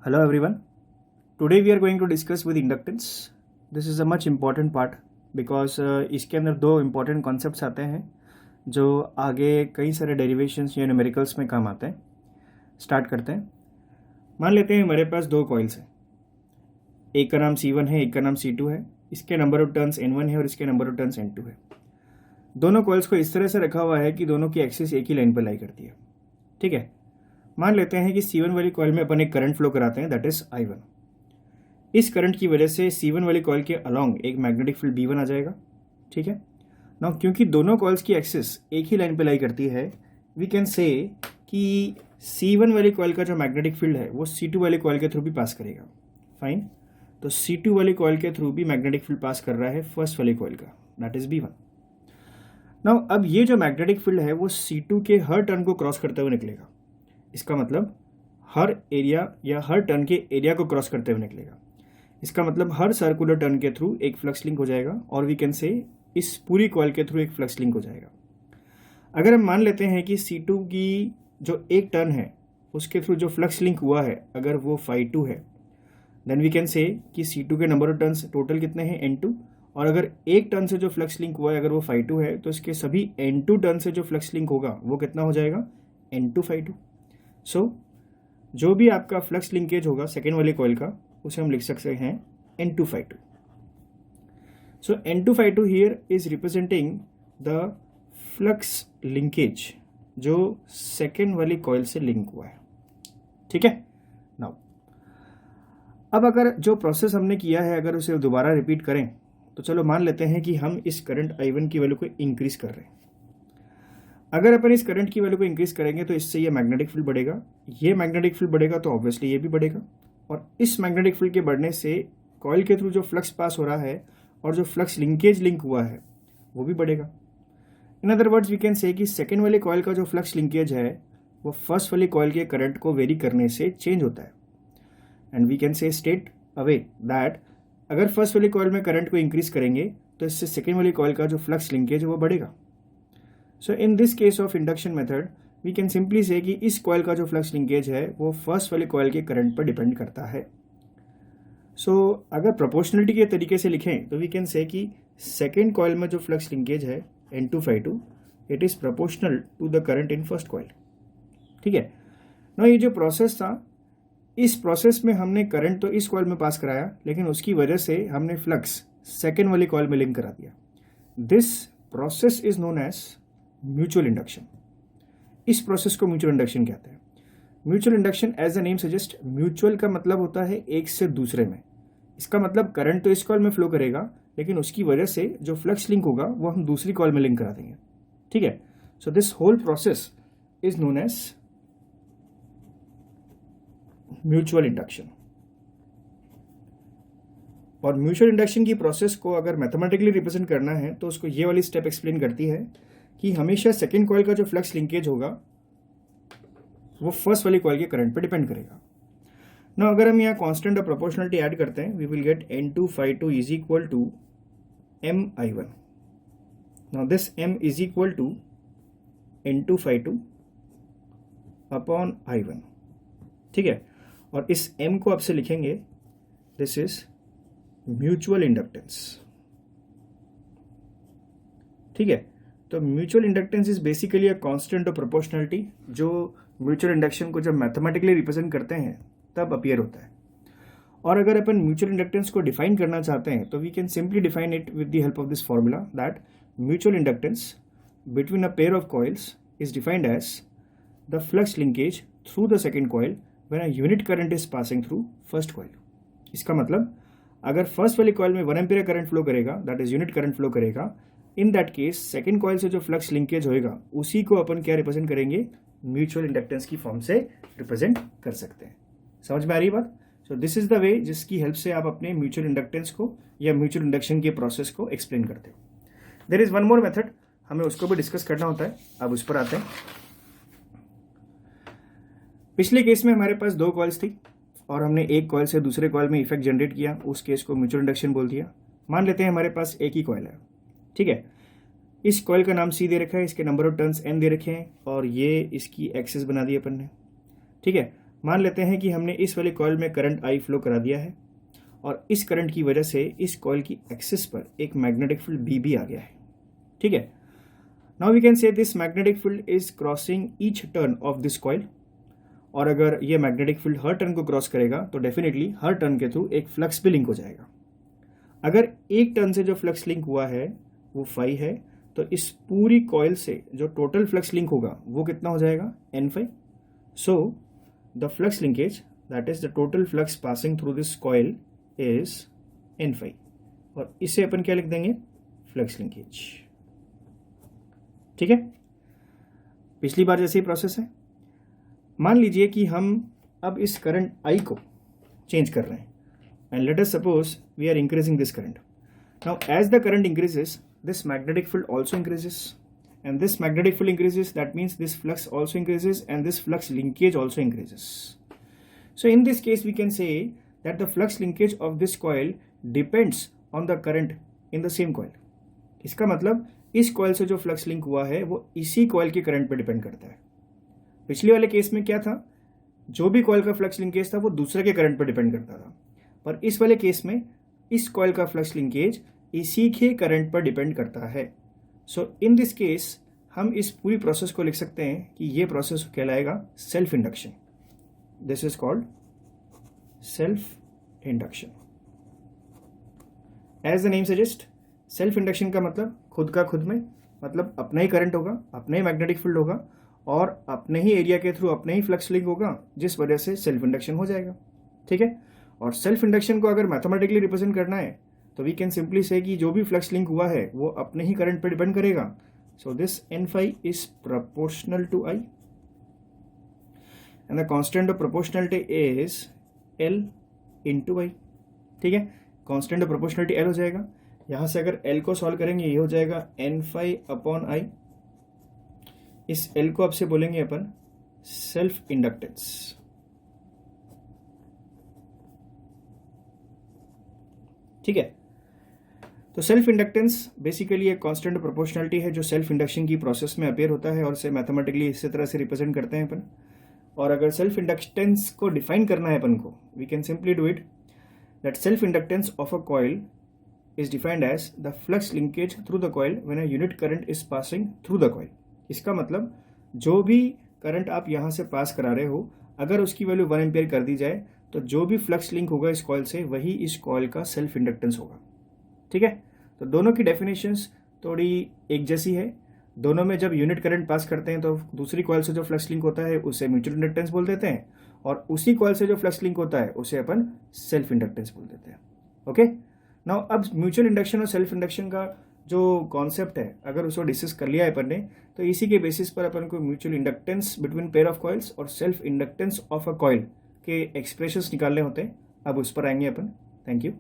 Hello everyone. Today we are going to discuss with inductance. This is a much important part because इसके अंदर दो important concepts आते हैं जो आगे कई सारे derivations या numericals में काम आते हैं. स्टार्ट करते हैं. मान लेते हैं हमारे पास दो कॉइल्स हैं. एक का नाम C1 है, एक का नाम C2 है. इसके नंबर ऑफ टर्न्स N1 है और इसके नंबर ऑफ टर्न्स N2 है. दोनों कॉइल्स को इस तरह से रखा हुआ है कि दोनों की एक्सिस एक ही लाइन पर लाई करती है. ठीक है. मान लेते हैं कि C1 वाली कॉइल में अपन एक करंट फ्लो कराते हैं, दैट इज I1. इस करंट की वजह से C1 वाली कॉइल के अलोंग एक मैग्नेटिक फील्ड B1 आ जाएगा. ठीक है. नाउ क्योंकि दोनों कॉइल्स की एक्सिस एक ही लाइन पे लाई करती है, वी कैन से कि C1 वाली कॉइल का जो मैग्नेटिक फील्ड है वो C2 वाली कॉइल के थ्रू भी पास करेगा. फाइन. तो C2 वाली कॉइल के थ्रू भी मैग्नेटिक फील्ड पास कर रहा है फर्स्ट वाली कॉइल का, दैट इज B1. नाउ अब ये जो मैग्नेटिक फील्ड है वो C2 के हर टर्न को क्रॉस करते हुए निकलेगा. इसका मतलब हर एरिया या हर टर्न के एरिया को क्रॉस करते हुए निकलेगा. इसका मतलब हर सर्कुलर टर्न के थ्रू एक फ्लक्स लिंक हो जाएगा और वी कैन से इस पूरी कॉइल के थ्रू एक फ्लक्स लिंक हो जाएगा. अगर हम मान लेते हैं कि C2 की जो एक टर्न है उसके थ्रू जो फ्लक्स लिंक हुआ है अगर वो phi2 है, देन वी कैन से कि C2 के नंबर ऑफ टर्न्स टोटल कितने हैं, N2. और अगर एक टर्न से जो फ्लक्स लिंक हुआ है अगर वो phi2 है तो इसके सभी N2 टर्न से जो फ्लक्स लिंक होगा वो कितना हो जाएगा, N2 phi2. सो जो भी आपका फ्लक्स लिंकेज होगा सेकेंड वाले कॉइल का उसे हम लिख सकते हैं N2 phi2. So N2 phi2 here is representing the flux linkage जो सेकेंड वाली कॉइल से लिंक हुआ है. ठीक है. नाउ अब अगर जो प्रोसेस हमने किया है अगर उसे दोबारा रिपीट करें तो चलो मान लेते हैं कि हम इस करंट I1 की वैल्यू को इंक्रीज कर रहे हैं. अगर अपन इस करंट की वैल्यू को इंक्रीज करेंगे तो इससे ये मैग्नेटिक फील्ड बढ़ेगा, ये मैग्नेटिक फील्ड बढ़ेगा तो ऑब्वियसली ये भी बढ़ेगा. और इस मैग्नेटिक फील्ड के बढ़ने से कॉइल के थ्रू जो फ्लक्स पास हो रहा है और जो फ्लक्स लिंकेज लिंक हुआ है वो भी बढ़ेगा. In other words we can say कि सेकेंड वाले कॉइल का जो फ्लक्स लिंकेज है वो फर्स्ट वाली कॉइल के करंट को वेरी करने से चेंज होता है. And we can state straightaway that अगर फर्स्ट वाली कॉइल में करंट को इंक्रीज करेंगे तो इससे सेकेंड वाली कॉइल का जो फ्लक्स लिंकेज है वो बढ़ेगा. So in this case of induction method we can simply say कि इस कॉइल का जो फ्लक्स लिंकेज है वो फर्स्ट वाले कॉइल के करंट पर डिपेंड करता है. सो अगर प्रोपोर्शनलिटी के तरीके से लिखें तो वी कैन से कि सेकेंड कॉइल में जो फ्लक्स लिंकेज है N2 phi2 it is proportional to the current in first coil. ठीक है. ना ये जो प्रोसेस था इस प्रोसेस में हमने करंट तो इस कॉइल में पास कराया लेकिन उसकी वजह से हमने फ्लक्स सेकेंड वाली कॉइल में लिंक करा दिया. This process is known as mutual induction. इस प्रोसेस को म्यूचुअल इंडक्शन कहते हैं. Mutual induction as the name suggest, mutual का मतलब होता है एक से दूसरे में. इसका मतलब करंट तो इस कॉइल में फ्लो करेगा लेकिन उसकी वजह से जो फ्लक्स लिंक होगा वो हम दूसरी कॉइल में लिंक करा देंगे. ठीक है. So this whole process is known as mutual induction. और म्यूचुअल इंडक्शन की प्रोसेस को अगर मैथमेटिकली रिप्रेजेंट करना है तो उसको ये वाली स्टेप एक्सप्लेन करती है कि हमेशा सेकेंड कॉइल का जो फ्लक्स लिंकेज होगा वो फर्स्ट वाली कॉइल के करंट पे डिपेंड करेगा. ना अगर हम यहाँ कांस्टेंट और प्रोपोर्शनलिटी ऐड करते हैं we will get N2 phi2 is equal to MI1. Now this M is equal to N2 phi2 upon I1. ठीक है. और इस M को आपसे लिखेंगे दिस इज म्यूचुअल इंडक्टेंस. ठीक है. तो mutual inductance is basically a constant of proportionality जो म्यूचुअल इंडक्शन को जब मैथमेटिकली रिप्रेजेंट करते हैं तब अपीयर होता है. और अगर अपन म्यूचुअल इंडक्टेंस को डिफाइन करना चाहते हैं तो we can simply define it with the help of this formula that mutual inductance between a pair of coils is defined as the flux linkage through the second coil when a unit current is passing through first coil. इसका मतलब अगर first वाली coil में 1 ampere current flow करेगा that is unit current flow करेगा, in that case second coil से जो flux linkage होएगा उसी को अपन क्या रिप्रेजेंट करेंगे, म्यूचुअल इंडक्टेंस की फॉर्म से रिप्रेजेंट कर सकते हैं. समझ में आ रही बात. So this is the way जिसकी हेल्प से आप अपने म्यूचुअल इंडक्टेंस को या म्यूचुअल इंडक्शन के प्रोसेस को एक्सप्लेन करते हो. There is one more method, हमें उसको भी डिस्कस करना होता है. अब उस पर आते हैं. पिछले केस में हमारे पास दो कॉइल्स थी और हमने एक कॉइल से दूसरे कॉइल में इफेक्ट जनरेट किया, उस केस को म्यूचुअल इंडक्शन बोल दिया. मान लेते हैं हमारे पास एक ही कॉइल है. ठीक है. इस कॉइल का नाम C दे रखा है, इसके नंबर ऑफ टर्न्स N दे रखे हैं और ये इसकी एक्सिस बना दी अपन ने. ठीक है. मान लेते हैं कि हमने इस वाले कॉइल में करंट आई फ्लो करा दिया है और इस करंट की वजह से इस कॉइल की एक्सिस पर एक मैग्नेटिक फील्ड बी भी आ गया है, ठीक है। Now we can say this magnetic field is crossing each turn of this coil, और अगर ये मैग्नेटिक फील्ड हर टर्न को क्रॉस करेगा तो डेफिनेटली हर टर्न के थ्रू एक फ्लक्स भी लिंक हो जाएगा। अगर एक टर्न से जो फ्लक्स लिंक हुआ है वो फाई है, तो इस पूरी कॉइल से जो टोटल फ्लक्स लिंक होगा वो कितना हो जाएगा, N phi. So the flux linkage, that is the total flux passing through this coil is N phi, और इसे अपन क्या लिख देंगे, फ्लक्स लिंकेज, ठीक है। पिछली बार जैसे ही प्रोसेस है। मान लीजिए कि हम अब इस करंट आई को चेंज कर रहे हैं, and let us suppose we are increasing this current. Now as the current increases, this magnetic field also increases, and this magnetic field increases, that means this flux also increases and this flux linkage also increases. So in this case we can say that the flux linkage of this coil depends on the current in the same coil. इसका मतलब इस coil से जो flux link हुआ है वो इसी coil के करंट पे डिपेंड करता है। पिछले वाले केस में क्या था, जो भी कॉइल का फ्लक्स लिंकेज था वो दूसरे के करंट पे डिपेंड करता था, पर इस वाले केस में इस कॉइल का फ्लक्स लिंकेज इसी के करंट पर डिपेंड करता है। सो इन दिस केस हम इस पूरी प्रोसेस को लिख सकते हैं कि ये प्रोसेस कहलाएगा self induction. This is called self induction. As the name suggest, self induction का मतलब खुद का खुद में, मतलब अपना ही करंट होगा, अपना ही मैग्नेटिक फील्ड होगा और अपने ही एरिया के थ्रू अपने ही फ्लक्स लिंक होगा, जिस वजह से सेल्फ इंडक्शन हो जाएगा, ठीक है। और सेल्फ इंडक्शन को अगर मैथमेटिकली रिप्रेजेंट करना है तो वी कैन सिंपली से कि जो भी फ्लक्स लिंक हुआ है वो अपने ही करंट पर डिपेंड करेगा। So this N phi is proportional to I and the constant of proportionality is L into I, ठीक है। कांस्टेंट ऑफ प्रोपोर्शनलिटी एल हो जाएगा, यहां से अगर एल को सॉल्व करेंगे ये हो जाएगा एन फाई अपॉन आई। इस एल को आपसे बोलेंगे अपन सेल्फ इंडक्टेंस, ठीक है। तो सेल्फ इंडक्टेंस बेसिकली एक कांस्टेंट ऑफ प्रोपोर्शनलिटी है जो सेल्फ इंडक्शन की प्रोसेस में अपेयर होता है और इसे मैथमेटिकली इसी तरह से रिप्रेजेंट करते हैं अपन। और अगर सेल्फ इंडक्टेंस को डिफाइन करना है अपन को, we can simply do it that self inductance of a coil is defined as the flux linkage through the coil when a unit current is passing through the coil. इसका मतलब जो भी current आप यहाँ से पास करा रहे हो, अगर उसकी वैल्यू 1 एम्पियर कर दी जाए तो जो भी फ्लक्स लिंक होगा इस कॉइल से वही इस कॉइल का सेल्फ इंडक्टेंस होगा, ठीक है। तो दोनों की डेफिनेशंस थोड़ी एक जैसी है। दोनों में जब यूनिट करंट पास करते हैं तो दूसरी कॉइल से जो फ्लक्स लिंक होता है उसे म्यूचुअल इंडक्टेंस बोल देते हैं, और उसी कॉइल से जो फ्लक्स लिंक होता है उसे अपन सेल्फ इंडक्टेंस बोल देते हैं, ओके। नाउ अब म्यूचुअल इंडक्शन और सेल्फ इंडक्शन का जो कॉन्सेप्ट है अगर उसको डिस्कस कर लिया है अपन ने, तो इसी के बेसिस पर अपन को mutual inductance between pair of coils और self inductance of a coil के एक्सप्रेशंस निकालने होते हैं। अब उस पर आएंगे अपन। Thank you.